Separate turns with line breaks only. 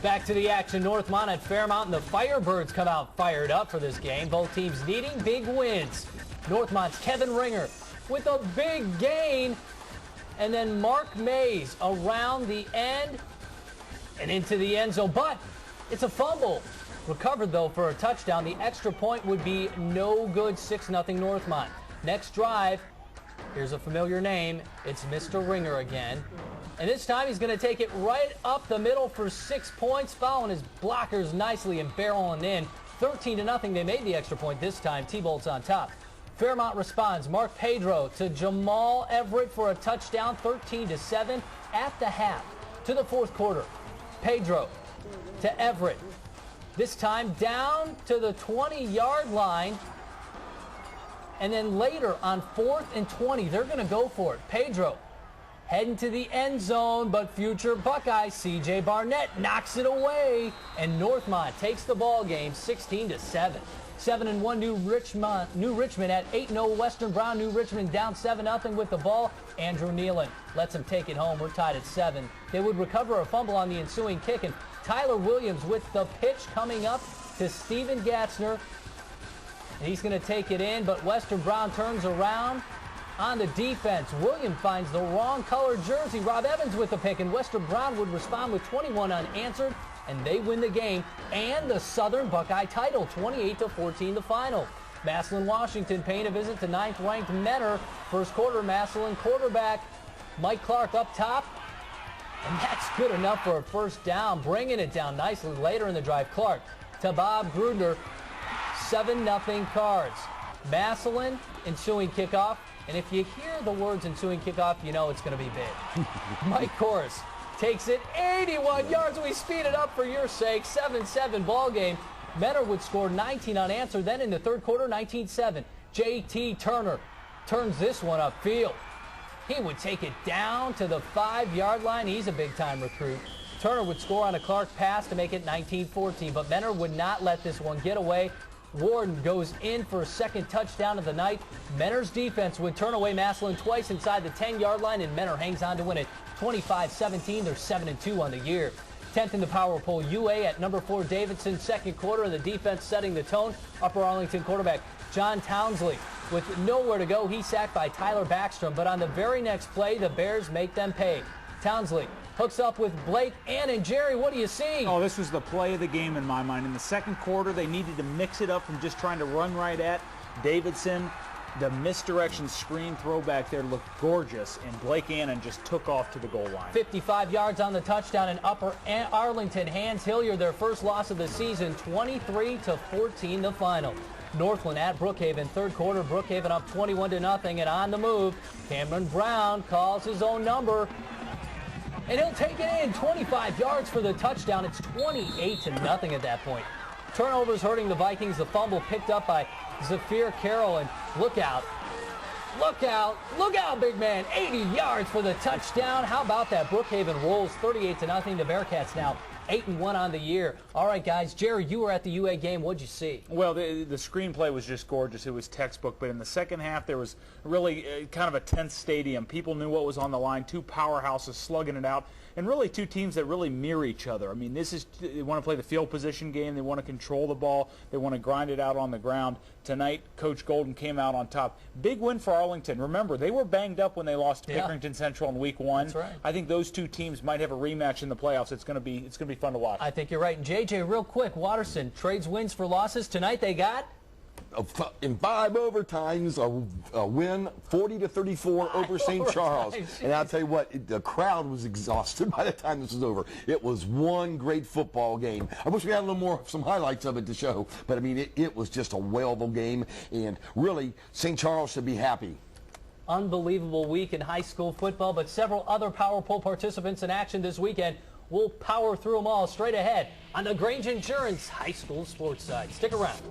Back to the action. Northmont at Fairmount, and the Firebirds come out fired up for this game. Both teams needing big wins. Northmont's Kevin Ringer with a big gain, and then Mark Mays around the end and into the end zone, but it's a fumble. Recovered, though, for a touchdown. The extra point would be no good. 6-0 Northmont. Next drive, here's a familiar name. It's Mr. Ringer again. And this time he's going to take it right up the middle for 6 points, following his blockers nicely and barreling in. 13-0. They made the extra point this time. T-Bolt's on top. Fairmount responds. Mark Pedro to Jamal Everett for a touchdown. 13-7 at the half. To the fourth quarter. Pedro to Everett. This time down to the 20-yard line. And then later on 4th and 20, they're going to go for it. Pedro heading to the end zone, but future Buckeye C.J. Barnett knocks it away. And Northmont takes the ball game 16-7. 7-1 New Richmond at 8-0 Western Brown. New Richmond down 7-0 with the ball. Andrew Nealon lets him take it home. We're tied at 7. They would recover a fumble on the ensuing kick, and Tyler Williams with the pitch coming up to Steven Gatzner. He's going to take it in, but Western Brown turns around on the defense. Williams finds the wrong colored jersey. Rob Evans with the pick, and Western Brown would respond with 21 unanswered, and they win the game and the Southern Buckeye title. 28-14 the final. Massillon, Washington paying a visit to 9th-ranked Mentor. First quarter, Massillon quarterback Mike Clark up top. And that's good enough for a first down, bringing it down nicely later in the drive. Clark to Bob Grudner. 7-0 Cards. Massillon ensuing kickoff. And if you hear the words ensuing kickoff, you know it's going to be big. Mike Korus takes it 81 yards. We speed it up for your sake. 7-7 ball game. Mentor would score 19 unanswered. Then in the third quarter, 19-7. J.T. Turner turns this one upfield. He would take it down to the 5-yard line. He's a big-time recruit. Turner would score on a Clark pass to make it 19-14, but Mentor would not let this one get away. Warden goes in for a second touchdown of the night. Mentor's defense would turn away Massillon twice inside the 10-yard line, and Mentor hangs on to win it 25-17. They're 7-2 on the year. 10th in the power poll, UA at number 4 Davidson. Second quarter, and the defense setting the tone. Upper Arlington quarterback John Townsley with nowhere to go. He's sacked by Tyler Backstrom, but on the very next play, the Bears make them pay. Townsley hooks up with Blake, Ann, and Jerry. What do you see?
Oh, this was the play of the game in my mind. In the second quarter, they needed to mix it up from just trying to run right at Davidson. The misdirection screen throwback there looked gorgeous, and Blake Annan just took off to the goal line.
55 yards on the touchdown, and Upper Arlington hands Hilliard their first loss of the season, 23-14 the final. Northland at Brookhaven. Third quarter, Brookhaven up 21-0, and on the move, Cameron Brown calls his own number. And he'll take it in, 25 yards for the touchdown. It's 28-0 at that point. Turnovers hurting the Vikings. The fumble picked up by Zafir Carroll, and look out, big man. 80 yards for the touchdown. How about that? Brookhaven rolls 38-0. The Bearcats now 8-1 on the year. All right, guys. Jerry, you were at the UA game. What'd you see?
Well, the screenplay was just gorgeous. It was textbook. But in the second half, there was really kind of a tense stadium. People knew what was on the line. Two powerhouses slugging it out. And really two teams that really mirror each other. I mean, they want to play the field position game. They want to control the ball. They want to grind it out on the ground. Tonight, Coach Golden came out on top. Big win for Arlington. Remember, they were banged up when they lost to Pickerington Central in Week 1.
That's right.
I think those two teams might have a rematch in the playoffs. It's going to be fun to watch.
I think you're right. And JJ, real quick, Watterson trades wins for losses. Tonight they got
in 5 overtimes, a win 40-34 over St. Charles. And I'll tell you what, the crowd was exhausted by the time this was over. It was one great football game. I wish we had a little more, some highlights of it to show, but I mean, it was just a whalable game, and really, St. Charles should be happy.
Unbelievable week in high school football, but several other Power Poll participants in action this weekend. We'll power through them all straight ahead on the Grange Insurance High School Sports Side. Stick around.